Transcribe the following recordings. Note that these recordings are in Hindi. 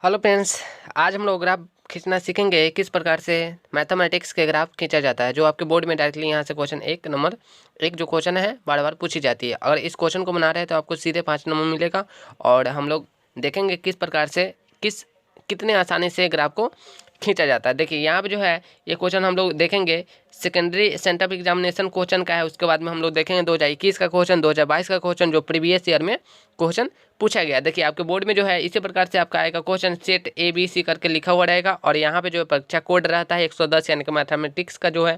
Hello friends. आज हम लोग ग्राफ खींचना सीखेंगे किस प्रकार से मैथमेटिक्स के ग्राफ खींचा जाता है। जो आपके बोर्ड में डायरेक्टली यहाँ से क्वेश्चन एक नंबर एक जो क्वेश्चन है बार बार पूछी जाती है। अगर इस क्वेश्चन को बना रहे हैं तो आपको सीधे 5 नंबर मिलेगा। और हम लोग देखेंगे किस प्रकार से कितने आसानी से ग्राफ को खींचा जाता है। देखिए यहाँ पे जो है ये क्वेश्चन हम लोग देखेंगे secondary centre of examination question का है। उसके बाद में हम लोग देखेंगे 2021 का क्वेश्चन, 2022 का क्वेश्चन जो प्रीवियस ईयर में क्वेश्चन पूछा गया। देखिए आपके बोर्ड में जो है इसी प्रकार से आपका आएगा क्वेश्चन सेट ABC करके लिखा हुआ रहेगा। और यहाँ पे जो परीक्षा कोड रहता है 110, यानी कि मैथमेटिक्स का जो है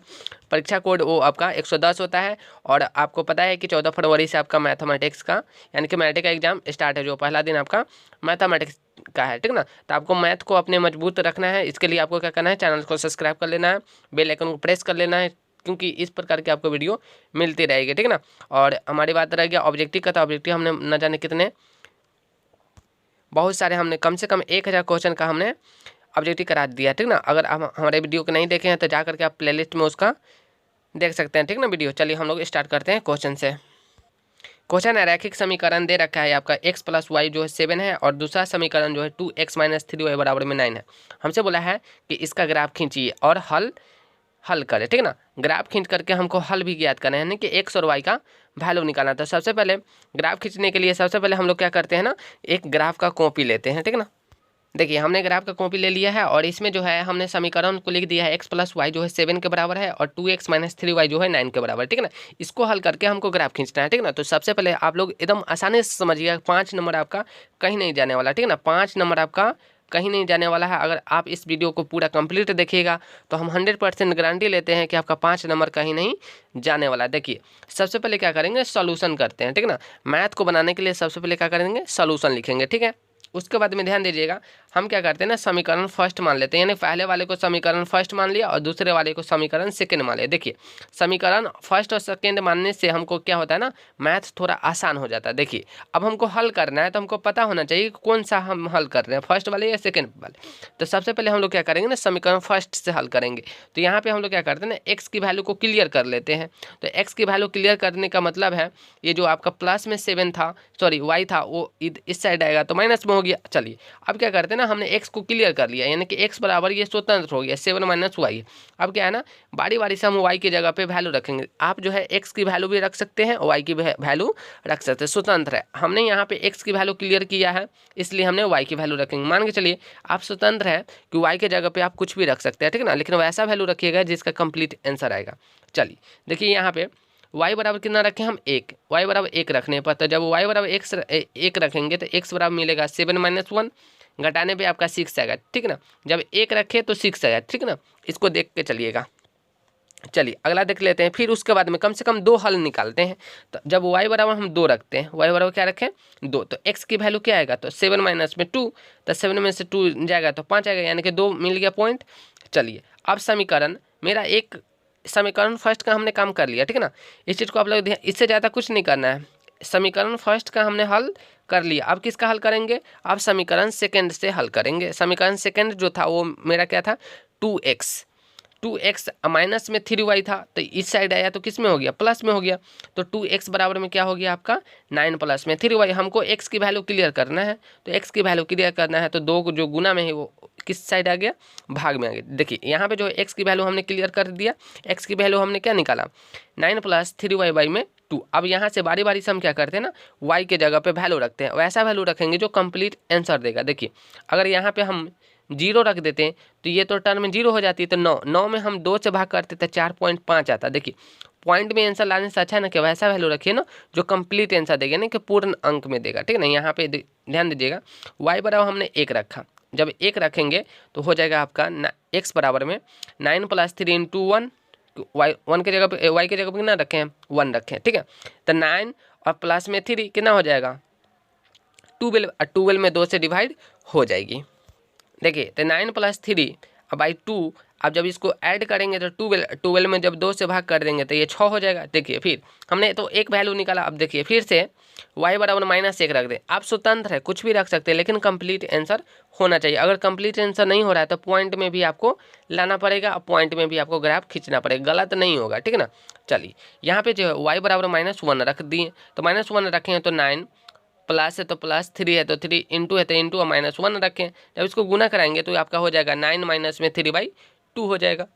परीक्षा कोड वो आपका 110 होता है। और आपको पता है कि 14 फरवरी से आपका मैथमेटिक्स का यानी कि मैट्रिक का एग्जाम स्टार्ट है। जो पहला दिन आपका मैथमेटिक्स का है, ठीक ना। तो आपको मैथ को अपने मजबूत रखना है। इसके लिए आपको क्या करना है, चैनल को सब्सक्राइब कर लेना है, बेल आइकन को प्रेस कर लेना है, क्योंकि इस प्रकार की आपको वीडियो मिलती रहेगी, ठीक ना। और हमारी बात रह गया ऑब्जेक्टिव का, तो ऑब्जेक्टिव हमने न जाने कितने बहुत सारे हमने कम से कम 1000 क्वेश्चन का हमने ऑब्जेक्टिव करा दिया, ठीक ना। अगर आप हमारे वीडियो को नहीं देखे हैं तो जा करके आप प्लेलिस्ट में उसका देख सकते हैं, ठीक ना वीडियो। चलिए हम लोग स्टार्ट करते हैं क्वेश्चन से। क्वेश्चन है रैखिक समीकरण दे रखा है आपका x + y जो है 7 है और दूसरा समीकरण जो है 2x - 3y = 9 है। हमसे बोला है कि इसका ग्राफ खींचिए और हल करें, ठीक ना। ग्राफ खींच करके हमको हल भी ज्ञात करना है, यानी कि x और y का वैल्यू निकालना। तो सबसे पहले ग्राफ खींचने के लिए सबसे पहले हम लोग क्या करते हैं ना, एक ग्राफ का कॉपी लेते हैं, ठीक ना। देखिए हमने ग्राफ का कॉपी ले लिया है और इसमें जो है हमने समीकरण को लिख दिया है x + y जो है 7 के बराबर है और 2x - 3y जो है 9 के बराबर, ठीक है ना। इसको हल करके हमको ग्राफ खींचना है, ठीक ना। तो सबसे पहले आप लोग एकदम आसानी से समझिएगा, 5 नंबर आपका कहीं नहीं जाने वाला, ठीक है ना। 5 नंबर आपका कहीं नहीं जाने वाला है। अगर आप इस वीडियो को पूरा कंप्लीट देखिएगा तो हम 100% गारंटी लेते हैं कि आपका 5 नंबर कहीं नहीं जाने वाला है। देखिए सबसे पहले क्या करेंगे, सॉल्यूशन करते हैं, ठीक ना। मैथ को बनाने के लिए सबसे पहले क्या करेंगे, सॉल्यूशन लिखेंगे, ठीक है। उसके बाद में ध्यान दीजिएगा, हम क्या करते हैं ना, समीकरण फर्स्ट मान लेते हैं, यानी पहले वाले को समीकरण फर्स्ट मान लिया और दूसरे वाले को समीकरण सेकंड मान लिया। देखिए समीकरण फर्स्ट और सेकंड मानने से हमको क्या होता है ना, मैथ थोड़ा आसान हो जाता है। देखिए अब हमको हल करना है तो हमको पता होना चाहिए कि कौन सा हम हल कर रहे हैं, फर्स्ट वाले या सेकेंड वाले। तो सबसे पहले हम लोग क्या करेंगे ना, समीकरण फर्स्ट से हल करेंगे। तो यहाँ पे हम लोग क्या करते हैं ना, एक्स की वैल्यू को क्लियर कर लेते हैं। तो एक्स की वैल्यू क्लियर करने का मतलब है ये जो आपका प्लस में 7 था, सॉरी वाई था, वो इस साइड आएगा तो माइनस में हो गया। चलिए अब क्या करते हैं ना, हमने x को क्लियर कर लिया, यानी कि x बराबर ये स्वतंत्र हो गया 7 - y। अब क्या है ना, बारी बारी से हम y की जगह पे वैल्यू रखेंगे। आप जो है x की वैल्यू भी रख सकते हैं, y की वैल्यू रख सकते हैं, स्वतंत्र है। हमने यहाँ पे x की वैल्यू क्लियर किया है इसलिए हमने y की वैल्यू रखेंगे। मान के चलिए आप स्वतंत्र है कि y की जगह पे आप कुछ भी रख सकते हैं, ठीक है ना, लेकिन वैसा वैल्यू रखिएगा जिसका कंप्लीट आंसर आएगा। चलिए देखिए यहाँ पे y बराबर कितना रखें हम, 1। y बराबर 1 रखने पर तो जब y बराबर 1 रखेंगे तो x बराबर मिलेगा 7 - 1, घटाने पे आपका 6 आएगा, ठीक ना। जब 1 रखे तो 6 आएगा, ठीक ना। इसको देख के चलिएगा। चलिए अगला देख लेते हैं। फिर उसके बाद में कम से कम 2 हल निकालते हैं। तो जब y बराबर हम 2 रखते हैं, y बराबर क्या रखें 2, तो x की वैल्यू क्या आएगा, तो 7 - 2, तो 7 में से 2 जाएगा तो 5 आएगा, यानी कि 2 मिल गया पॉइंट। चलिए अब समीकरण मेरा एक समीकरण फर्स्ट का हमने काम कर लिया, ठीक है ना। इस चीज़ को आप लोग इससे ज़्यादा कुछ नहीं करना है। समीकरण फर्स्ट का हमने हल कर लिया, अब किसका हल करेंगे, अब समीकरण सेकंड से हल करेंगे। समीकरण सेकंड जो था वो मेरा क्या था, 2x माइनस में 3y था, तो इस साइड आया तो किस में हो गया, प्लस में हो गया। तो 2x बराबर में क्या हो गया आपका 9 प्लस में 3y। हमको x की वैल्यू क्लियर करना है, तो x की वैल्यू क्लियर करना है तो 2 को जो गुना में है वो किस साइड आ गया, भाग में आ गया। देखिए यहाँ पे जो x की वैल्यू हमने क्लियर कर दिया, x की वैल्यू हमने क्या निकाला 9 + 3y में 2। अब यहाँ से बारी बारी से हम क्या करते हैं ना, y के जगह पे वैल्यू रखते हैं, वैसा वैल्यू रखेंगे जो कंप्लीट आंसर देगा। देखिए अगर यहाँ पे हम 0 रख देते हैं तो ये तो टर्म 0 हो जाती है, तो 9 में हम 2 से भाग करते तो 4.5 आता। देखिए पॉइंट में आंसर लाने से अच्छा है ना कि वैसा वैल्यू रखिए ना जो कंप्लीट आंसर देगा, नहीं कि पूर्ण अंक में देगा, ठीक है ना। यहाँ पे ध्यान दीजिएगा, y बराबर हमने 1 रखा, जब 1 रखेंगे तो हो जाएगा आपका x बराबर में 9 + 3 × 1, y के जगह पे y के जगह पे कितना रखें हैं 1 रखें, ठीक है। तो 9 और प्लस में 3 कितना हो जाएगा 12 में 2 से डिवाइड हो जाएगी। देखिए तो 9 + 3 बाई 2, अब जब इसको ऐड करेंगे तो 12 में जब 2 से भाग कर देंगे तो ये 6 हो जाएगा। देखिए फिर हमने तो एक वैल्यू निकाला। अब देखिए फिर से y बराबर -1 रख दें। आप स्वतंत्र है, कुछ भी रख सकते हैं, लेकिन कंप्लीट आंसर होना चाहिए। अगर कंप्लीट आंसर नहीं हो रहा है तो पॉइंट में भी आपको लाना पड़ेगा, पॉइंट में भी आपको ग्राफ खींचना पड़ेगा, गलत नहीं होगा, ठीक है ना। चलिए यहाँ पे जो है y बराबर -1 रख दिए, तो -1 रखें तो 9 प्लस है तो प्लस, 3 है तो 3, इंटू है तो इंटू, और -1 रखें। जब इसको गुना कराएंगे तो आपका हो जाएगा 9 माइनस में 3/2 हो जाएगा।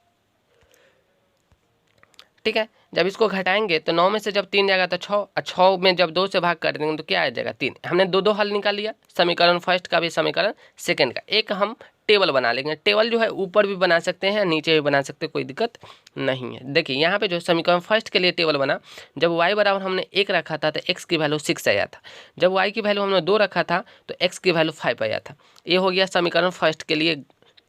ठीक है, जब इसको घटाएंगे तो 9 में से जब 3 जाएगा तो 6, और 6 में जब 2 से भाग कर देंगे तो क्या आ जाएगा 3। हमने दो हल निकाल लिया, समीकरण फर्स्ट का भी समीकरण सेकंड का। एक हम टेबल बना लेंगे। टेबल जो है ऊपर भी बना सकते हैं, नीचे भी बना सकते हैं, कोई दिक्कत नहीं है। देखिए यहाँ पे जो समीकरण फर्स्ट के लिए टेबल बना, जब y बराबर हमने 1 रखा था तो x की वैल्यू 6 आया था। जब y की वैल्यू हमने 2 रखा था तो x की वैल्यू 5 आया था। ये हो गया समीकरण फर्स्ट के लिए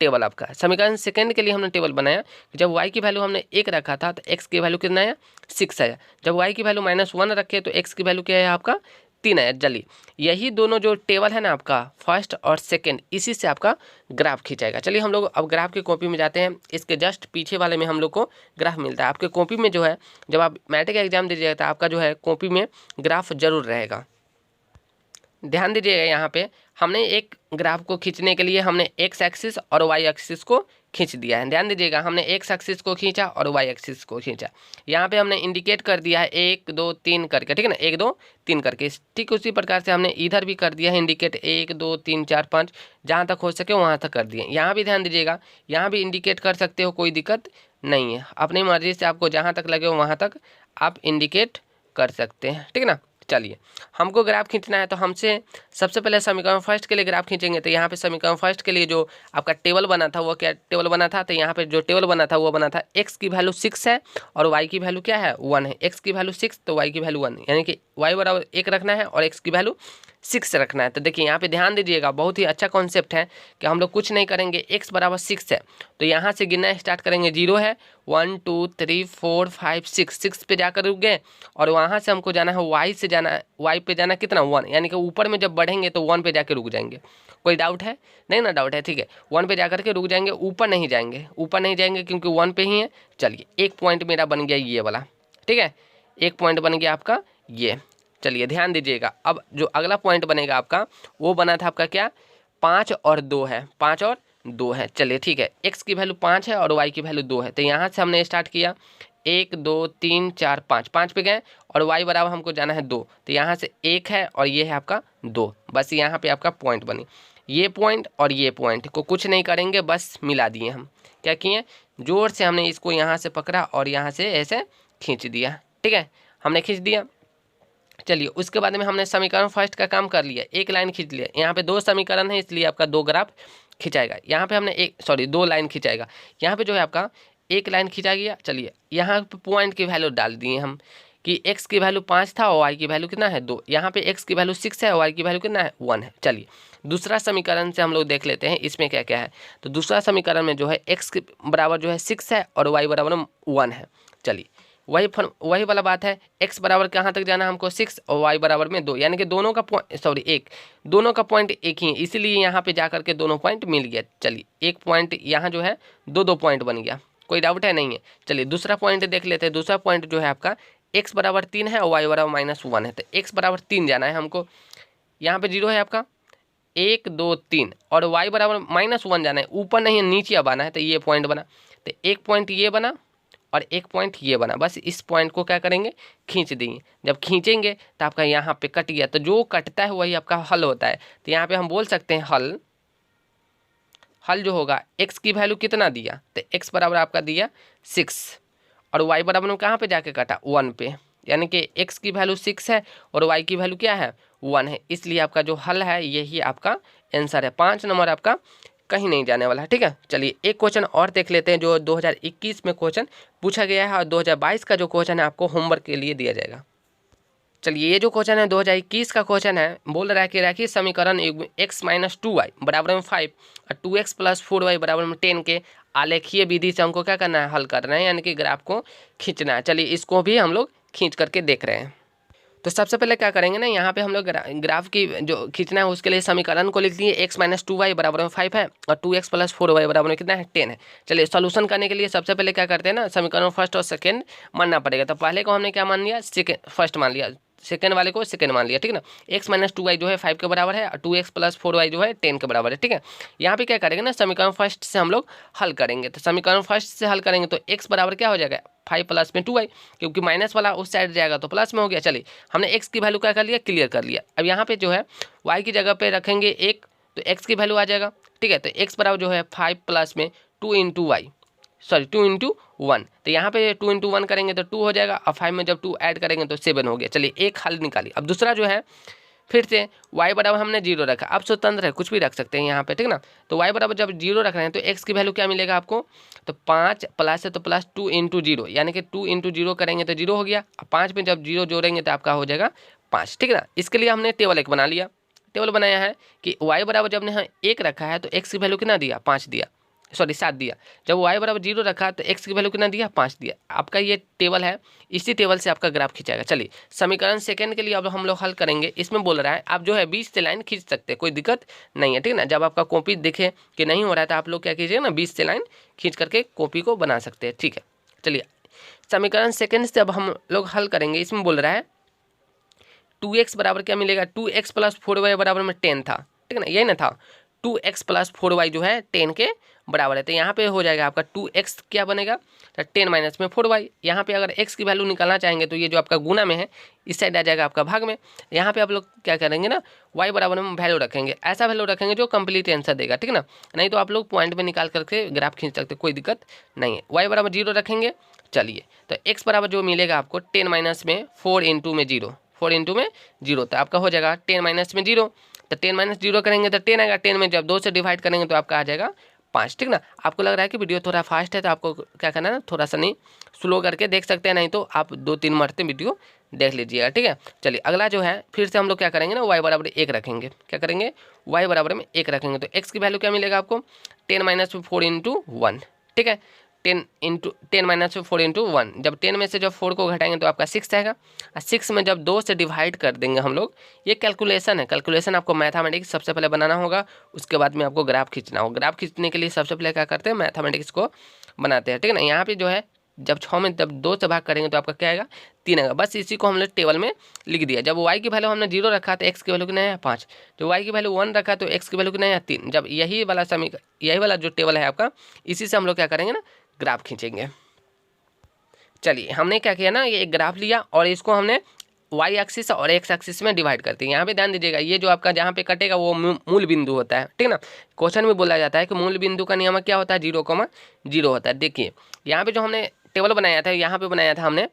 टेबल आपका। समीकरण सेकंड के लिए हमने टेबल बनाया, जब y की वैल्यू हमने 1 रखा था तो x की वैल्यू कितना आया 6 आया। जब y की वैल्यू -1 रखे तो x की वैल्यू क्या है आपका 3 आया। चलिए यही दोनों जो टेबल है ना आपका फर्स्ट और सेकंड, इसी से आपका ग्राफ खींचाएगा। चलिए हम लोग अब ग्राफ की कॉपी में जाते हैं। इसके जस्ट पीछे वाले में हम लोग को ग्राफ मिलता है। आपके कॉपी में जो है जब आप मैट्रिक का एग्जाम दीजिएगा तो आपका जो है कॉपी में ग्राफ जरूर रहेगा। ध्यान दीजिएगा, यहाँ पे हमने एक ग्राफ को खींचने के लिए हमने x एक्सिस और y एक्सिस को खींच दिया है। ध्यान दीजिएगा, हमने x एक्सिस को खींचा और y एक्सिस को खींचा। यहाँ पे हमने इंडिकेट कर दिया है 1 2 3 करके, ठीक है ना, 1 2 3 करके। ठीक उसी प्रकार से हमने इधर भी कर दिया है इंडिकेट 1 2 3 4 5, जहाँ तक हो सके वहाँ तक कर दिए। यहाँ भी ध्यान दीजिएगा, यहाँ भी इंडिकेट कर सकते हो, कोई दिक्कत नहीं है। अपनी मर्जी से आपको जहाँ तक लगे वहाँ तक आप इंडिकेट कर सकते हैं, ठीक है ना। चलिए हमको ग्राफ खींचना है तो हमसे सबसे पहले समीकरण फर्स्ट के लिए ग्राफ खींचेंगे। तो यहाँ पे समीकरण फर्स्ट के लिए जो आपका टेबल बना था वो क्या टेबल बना था, तो यहाँ पे जो टेबल बना था वो बना था x की वैल्यू 6 है और y की वैल्यू क्या है 1 है। x की वैल्यू 6 तो y की वैल्यू 1, यानी कि y बराबर 1 रखना है और x की वैल्यू 6 रखना है। तो देखिए यहाँ पे ध्यान दीजिएगा, बहुत ही अच्छा कॉन्सेप्ट है कि हम लोग कुछ नहीं करेंगे। x बराबर 6 है तो यहाँ से गिनना स्टार्ट करेंगे। 0 है, 1 2 3 4 5 6 पे जाकर रुक गए और वहाँ से हमको जाना है y से जाना है, y पे जाना कितना 1, यानी कि ऊपर में जब बढ़ेंगे तो 1 पे जाके रुक जाएंगे। कोई डाउट है? नहीं ना डाउट है, ठीक है। 1 पे जाकर के रुक जाएंगे, ऊपर नहीं जाएंगे, ऊपर नहीं जाएंगे क्योंकि 1 पे ही है। चलिए एक पॉइंट मेरा बन गया ये वाला, ठीक है, एक पॉइंट बन गया आपका ये। चलिए ध्यान दीजिएगा, अब जो अगला पॉइंट बनेगा आपका वो बना था आपका क्या 5 और 2 है, 5 और 2 है। चलिए ठीक है, x की वैल्यू 5 है और y की वैल्यू 2 है। तो यहाँ से हमने स्टार्ट किया 1 2 3 4 5, 5 पे गए और y बराबर हमको जाना है 2, तो यहाँ से 1 है और ये है आपका 2। बस यहाँ पे आपका पॉइंट बनी। ये पॉइंट और ये पॉइंट को कुछ नहीं करेंगे, बस मिला दिए। हम क्या किए, जोर से हमने इसको यहाँ से पकड़ा और यहाँ से ऐसे खींच दिया, ठीक है, हमने खींच दिया। चलिए उसके बाद में हमने समीकरण फर्स्ट का काम कर लिया, एक लाइन खींच लिया। यहाँ पे 2 समीकरण है इसलिए आपका 2 ग्राफ खिंचाएगा। यहाँ पे हमने 2 लाइन खिंचाएगा। यहाँ पे जो है आपका एक लाइन खिंचा गया। चलिए यहाँ पे पॉइंट की वैल्यू डाल दिए हम कि x की वैल्यू 5 था और y की वैल्यू कितना है 2। यहाँ पे x की वैल्यू 6 है और y की वैल्यू कितना है 1 है। चलिए दूसरा समीकरण से हम लोग देख लेते हैं इसमें क्या क्या है। तो दूसरा समीकरण में जो है x के बराबर जो है 6 है और y बराबर 1 है। चलिए वही वाला बात है, x बराबर कहाँ तक जाना है हमको 6 और y बराबर में 2, यानी कि दोनों का दोनों का पॉइंट एक ही है, इसीलिए यहाँ पे जाकर के दोनों पॉइंट मिल गया। चलिए एक पॉइंट यहाँ जो है 2 पॉइंट बन गया, कोई डाउट है नहीं है। चलिए दूसरा पॉइंट देख लेते हैं। दूसरा पॉइंट जो है आपका x बराबर 3 है और y बराबर -1 है। तो x बराबर 3 जाना है हमको, यहाँ पे 0 है आपका 1 2 3 और y बराबर -1 जाना है, ऊपर नहीं है नीचे अब आना है। तो ये पॉइंट बना, तो एक पॉइंट ये बना और एक पॉइंट ये बना। बस इस पॉइंट को क्या करेंगे खींच देंगे। जब खींचेंगे तो आपका यहाँ पे कट गया, तो जो कटता है वही आपका हल होता है। तो यहाँ पे हम बोल सकते हैं हल जो होगा x की वैल्यू कितना दिया, तो x बराबर आपका दिया 6 और y बराबर में कहाँ पे जाके कटा 1 पे, यानी कि x की वैल्यू 6 है और y की वैल्यू क्या है 1 है। इसलिए आपका जो हल है यही आपका आंसर है। 5 नंबर आपका कहीं नहीं जाने वाला है, ठीक है। चलिए एक क्वेश्चन और देख लेते हैं जो 2021 में क्वेश्चन पूछा गया है और 2022 का जो क्वेश्चन है आपको होमवर्क के लिए दिया जाएगा। चलिए ये जो क्वेश्चन है 2021 का क्वेश्चन है, बोल रहा है कि रैखिक समीकरण x - 2y बराबर में 5 और 2x + 4y बराबर में 10 के आलेखीय विधि से हमको क्या करना है हल करना है, यानी कि ग्राफ को खींचना है। चलिए इसको भी हम लोग खींच करके देख रहे हैं। तो सबसे पहले क्या करेंगे ना, यहाँ पे हम लोग ग्राफ की जो खींचना है उसके लिए समीकरण को लिख दिए। x - 2y बराबर में 5 है और 2x + 4y बराबर में कितना है 10 है। चलिए सॉल्यूशन करने के लिए सबसे पहले क्या करते हैं ना, समीकरण फर्स्ट और सेकंड मानना पड़ेगा। तो पहले को हमने क्या मान लिया फर्स्ट मान लिया, सेकंड वाले को सेकंड मान लिया, ठीक है ना। x - 2y जो है 5 के बराबर है और 2x + 4y जो है 10 के बराबर है, ठीक है। यहाँ पे क्या करेंगे ना, समीकरण फर्स्ट से हम लोग हल करेंगे। तो समीकरण फर्स्ट से हल करेंगे तो x बराबर क्या हो जाएगा 5 प्लस में 2y, क्योंकि माइनस वाला उस साइड जाएगा तो प्लस में हो गया। चलिए हमने x की वैल्यू क्या कर लिया, क्लियर कर लिया। अब यहाँ पे जो है y की जगह पे रखेंगे 1 तो x की वैल्यू आ जाएगा, ठीक है। तो x बराबर जो है 5 प्लस में 2 इंटू 1, तो यहाँ पे 2 इंटू 1 करेंगे तो 2 हो जाएगा, और 5 में जब 2 ऐड करेंगे तो 7 हो गया। चलिए एक हल निकालिए। अब दूसरा जो है फिर से y बराबर हमने 0 रखा, अब स्वतंत्र है, कुछ भी रख सकते हैं यहाँ पे, ठीक ना। तो y बराबर जब 0 रख रहे हैं तो x की वैल्यू क्या मिलेगा आपको, तो 5 प्लस है तो प्लस 2 इंटू 0, यानी कि 2 इंटू 0 करेंगे तो 0 हो गया, 5 में जब 0 जोड़ेंगे तो आपका हो जाएगा 5, ठीक है ना। इसके लिए हमने टेबल एक बना लिया, टेबल बनाया है कि y बराबर जब हमने 1 रखा है तो x की वैल्यू कितना दिया, 5 दिया, सॉरी 7 दिया। जब y बराबर 0 रखा तो x की वैल्यू कितना दिया, 5 दिया। आपका ये टेबल है, इसी टेबल से आपका ग्राफ खींचाएगा। चलिए समीकरण सेकंड के लिए अब हम लोग हल करेंगे। इसमें बोल रहा है आप जो है बीच से लाइन खींच सकते हैं, कोई दिक्कत नहीं है, ठीक है ना। जब आपका कॉपी दिखे कि नहीं हो रहा है तो आप लोग क्या कीजिएगा ना, बीच से लाइन खींच करके कॉपी को बना सकते हैं, ठीक है। चलिए समीकरण सेकंड से अब हम लोग हल करेंगे। इसमें बोल रहा है 2x बराबर क्या मिलेगा, 2x प्लस 4y बराबर में 10 था, ठीक है ना, यही ना था। 2x प्लस 4y जो है 10 के बराबर है, तो यहाँ पे हो जाएगा आपका 2x क्या बनेगा, तो 10 माइनस में 4y। यहाँ पे अगर x की वैल्यू निकालना चाहेंगे तो ये जो आपका गुना में है इस साइड आ जाएगा आपका भाग में। यहाँ पे आप लोग क्या करेंगे ना, y बराबर में वैल्यू रखेंगे, ऐसा वैल्यू रखेंगे जो कंप्लीट आंसर देगा, ठीक है ना। नहीं तो आप लोग पॉइंट में निकाल करके ग्राफ खींच सकते, कोई दिक्कत नहीं है। y बराबर 0 रखेंगे। चलिए तो x बराबर जो मिलेगा आपको 10 माइनस में 4 इंटू में 0, 4 इंटू में 0, तो आपका हो जाएगा 10 माइनस में 0, तो 10 माइनस 0 करेंगे तो 10 आएगा, 10 में जब 2 से डिवाइड करेंगे तो आपका आ जाएगा 5, ठीक ना। आपको लग रहा है कि वीडियो थोड़ा फास्ट है तो आपको क्या करना है ना, थोड़ा सा नहीं स्लो करके देख सकते हैं, नहीं तो आप 2-3 मरते वीडियो देख लीजिएगा, ठीक है। चलिए अगला जो है फिर से हम लोग क्या करेंगे ना, y बराबर 1 रखेंगे। क्या करेंगे, y बराबर में 1 रखेंगे, तो x की वैल्यू क्या मिलेगा आपको, 10 माइनस 4 इंटू 1, ठीक है। 10 माइनस 4 इंटू 1, जब 10 में से जब 4 को घटाएंगे तो आपका 6 आएगा, और 6 में जब 2 से डिवाइड कर देंगे हम लोग, ये कैलकुलेशन है, कैलकुलेशन आपको मैथमेटिक्स सबसे पहले बनाना होगा, उसके बाद में आपको ग्राफ खींचना होगा। ग्राफ खींचने के लिए सबसे पहले क्या करते हैं, मैथमेटिक्स को बनाते हैं, ठीक है ना। यहाँ पे जो है जब 6 में जब 2 से भाग करेंगे तो आपका क्या आएगा, 3 आएगा। बस इसी को हमने टेबल में लिख दिया। जब y की वैल्यू हमने 0 रखा तो x की वैल्यू कितना है, 5। जब y की वैल्यू 1 रखा तो x की वैल्यू कितना है, 3। जब यही वाला जो टेबल है आपका, इसी से हम लोग क्या करेंगे ना, ग्राफ खींचेंगे। चलिए हमने क्या किया ना, ये एक ग्राफ लिया और इसको हमने y एक्सिस और x एक्सिस में डिवाइड करते हैं। यहाँ पे ध्यान दीजिएगा, ये जो आपका जहाँ पे कटेगा वो मूल बिंदु होता है, ठीक ना। क्वेश्चन में बोला जाता है कि मूल बिंदु का नियम क्या होता है, 0,0 होता है। देखिए यहाँ पे जो हमने टेबल बनाया था, यहाँ पे बनाया था हमने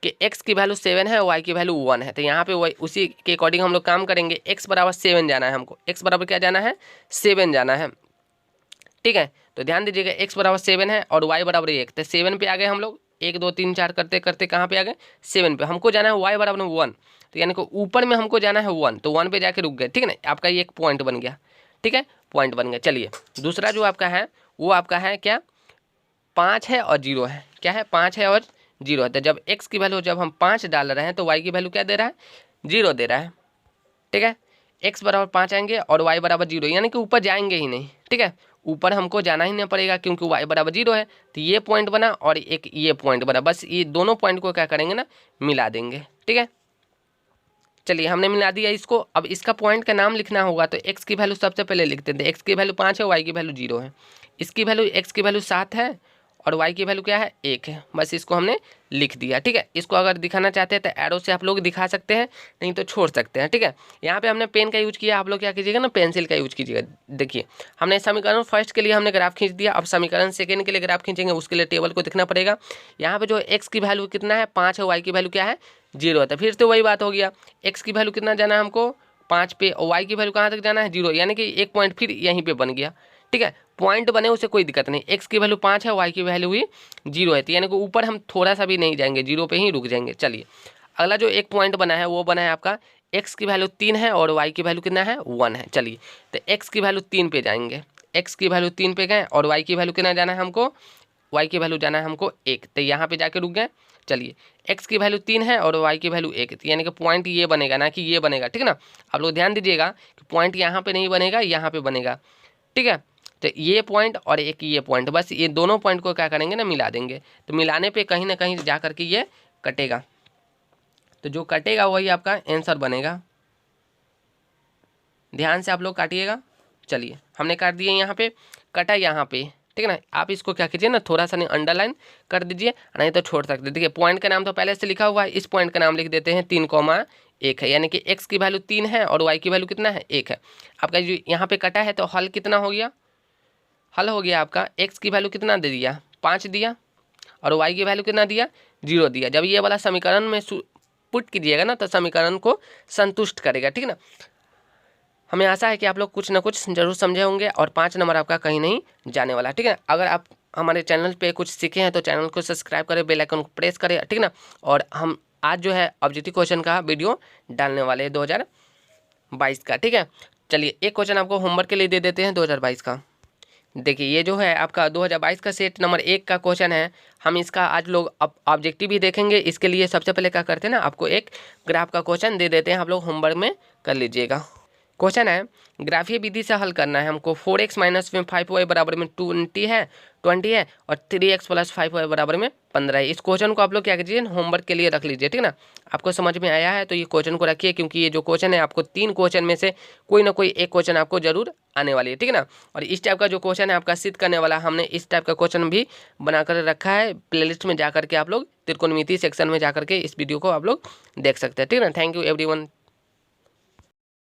कि x की वैल्यू 7 है, y की वैल्यू 1 है, तो यहाँ पे वही उसी के अकॉर्डिंग हम लोग काम करेंगे। x बराबर 7 जाना है हमको, x बराबर क्या जाना है, 7 जाना है, ठीक है। तो ध्यान दीजिएगा x बराबर 7 है और y बराबर 1, तो 7 पे आ गए हम लोग। 1 2 3 4 करते करते कहाँ पे आ गए, 7 पे। हमको जाना है y बराबर 1, तो यानी कि ऊपर में हमको जाना है 1, तो 1 पे जाके रुक गए, ठीक है ना। आपका ये एक पॉइंट बन गया, ठीक है, पॉइंट बन गया। चलिए दूसरा जो आपका है वो आपका है क्या, 5 है और 0 है। क्या है, 5 है और 0 है। तो जब x की वैल्यू जब हम 5 डाल रहे हैं तो y की वैल्यू क्या दे रहा है, 0 दे रहा है, ठीक है। x बराबर 5 आएंगे और y बराबर 0, यानी कि ऊपर जाएंगे ही नहीं, ठीक है। ऊपर हमको जाना ही नहीं पड़ेगा क्योंकि y बराबर 0 है। तो ये पॉइंट बना और एक ये पॉइंट बना, बस ये दोनों पॉइंट को क्या करेंगे ना, मिला देंगे, ठीक है। चलिए हमने मिला दिया इसको। अब इसका पॉइंट का नाम लिखना होगा, तो x की वैल्यू सबसे पहले लिखते थे। x की वैल्यू 5 है, y की वैल्यू 0 है। इसकी वैल्यू x की वैल्यू 7 है और y की वैल्यू क्या है, 1 है। बस इसको हमने लिख दिया, ठीक है। इसको अगर दिखाना चाहते हैं तो एरो से आप लोग दिखा सकते हैं, नहीं तो छोड़ सकते हैं, ठीक है। यहाँ पे हमने पेन का यूज किया, आप लोग क्या कीजिएगा ना, पेंसिल का यूज कीजिएगा। देखिए हमने समीकरण फर्स्ट के लिए हमने ग्राफ खींच दिया, अब समीकरण सेकेंड के लिए ग्राफ खींचेंगे, उसके लिए टेबल को देखना पड़ेगा। यहाँ पे जो x की वैल्यू कितना है, 5 है, y की वैल्यू क्या है, 0 है। तो फिर से वही बात हो गया, x की वैल्यू कितना जाना है हमको, 5 पे, और y की वैल्यू कहाँ तक जाना है, 0, यानी कि एक पॉइंट फिर यहीं पे बन गया, ठीक है। पॉइंट बने उसे कोई दिक्कत नहीं। x की वैल्यू 5 है, y की वैल्यू भी 0 है, तो यानी कि ऊपर हम थोड़ा सा भी नहीं जाएंगे, 0 पे ही रुक जाएंगे। चलिए अगला जो एक पॉइंट बना है वो बना है आपका, x की वैल्यू 3 है और y की वैल्यू कितना है, 1 है। चलिए तो x की वैल्यू 3 पे जाएंगे, x की वैल्यू 3 पे गए और y की वैल्यू कितना जाना है हमको, y की वैल्यू जाना है हमको 1, तो यहाँ पे जाके रुक गए। चलिए x की वैल्यू 3 है और y की वैल्यू 1, यानी कि पॉइंट ये बनेगा ना कि ये बनेगा, ठीक है ना। आप लोग ध्यान दीजिएगा कि पॉइंट यहाँ पे नहीं बनेगा, यहाँ पे बनेगा, ठीक है। तो ये पॉइंट और एक ये पॉइंट, बस ये दोनों पॉइंट को क्या करेंगे ना, मिला देंगे। तो मिलाने पे कहीं ना कहीं जा करके ये कटेगा, तो जो कटेगा वही आपका आंसर बनेगा। ध्यान से आप लोग काटिएगा। चलिए हमने काट दिए, यहाँ पे कटा, यहाँ पे, ठीक है ना। आप इसको क्या कीजिए ना, थोड़ा सा नहीं अंडरलाइन कर दीजिए, नहीं तो छोड़ सकते। देखिए पॉइंट का नाम तो पहले से लिखा हुआ है, इस पॉइंट का नाम लिख देते हैं 3,1 है, यानी कि x की वैल्यू 3 है और y की वैल्यू कितना है 1 है। आपका जो यहाँ पे कटा है तो हल कितना हो गया, हल हो गया आपका x की वैल्यू कितना दे दिया 5 दिया और y की वैल्यू कितना दिया 0 दिया। जब ये वाला समीकरण में पुट कीजिएगा ना तो समीकरण को संतुष्ट करेगा, ठीक है ना। हमें आशा है कि आप लोग कुछ ना कुछ जरूर समझे होंगे और 5 नंबर आपका कहीं नहीं जाने वाला, ठीक है। अगर आप हमारे चैनल पे कुछ सीखे हैं तो चैनल को सब्सक्राइब करें, बेल आइकन को प्रेस करें, ठीक है ना। और हम आज जो है ऑब्जेक्टिव क्वेश्चन का वीडियो डालने वाले हैं 2022 का, ठीक है। चलिए एक क्वेश्चन आपको होमवर्क के लिए दे देते हैं 2022 का। देखिए ये जो है आपका 2022 का सेट नंबर 1 का क्वेश्चन है। हम इसका आज लोग ऑब्जेक्टिव भी देखेंगे। इसके लिए सबसे पहले क्या करते हैं ना, आपको एक ग्राफ का क्वेश्चन दे देते हैं, आप लोग होमवर्क में कर लीजिएगा। क्वेश्चन है ग्राफीय विधि से हल करना है हमको। 4x माइनस में 5y बराबर में 20 है और 3x प्लस 5y बराबर में 15 है। इस क्वेश्चन को आप लोग क्या कीजिए होमवर्क के लिए रख लीजिए, ठीक है ना। आपको समझ में आया है तो ये क्वेश्चन को रखिए, क्योंकि ये जो क्वेश्चन है आपको 3 क्वेश्चन में से कोई ना कोई एक क्वेश्चन आपको जरूर आने वाली है, ठीक है ना। और इस टाइप का जो क्वेश्चन है आपका सिद्ध करने वाला, हमने इस टाइप का क्वेश्चन भी बनाकर रखा है। प्लेलिस्ट में जाकर के आप लोग त्रिकोणमिति सेक्शन में जाकर के इस वीडियो को आप लोग देख सकते हैं, ठीक है ना। Thank you everyone.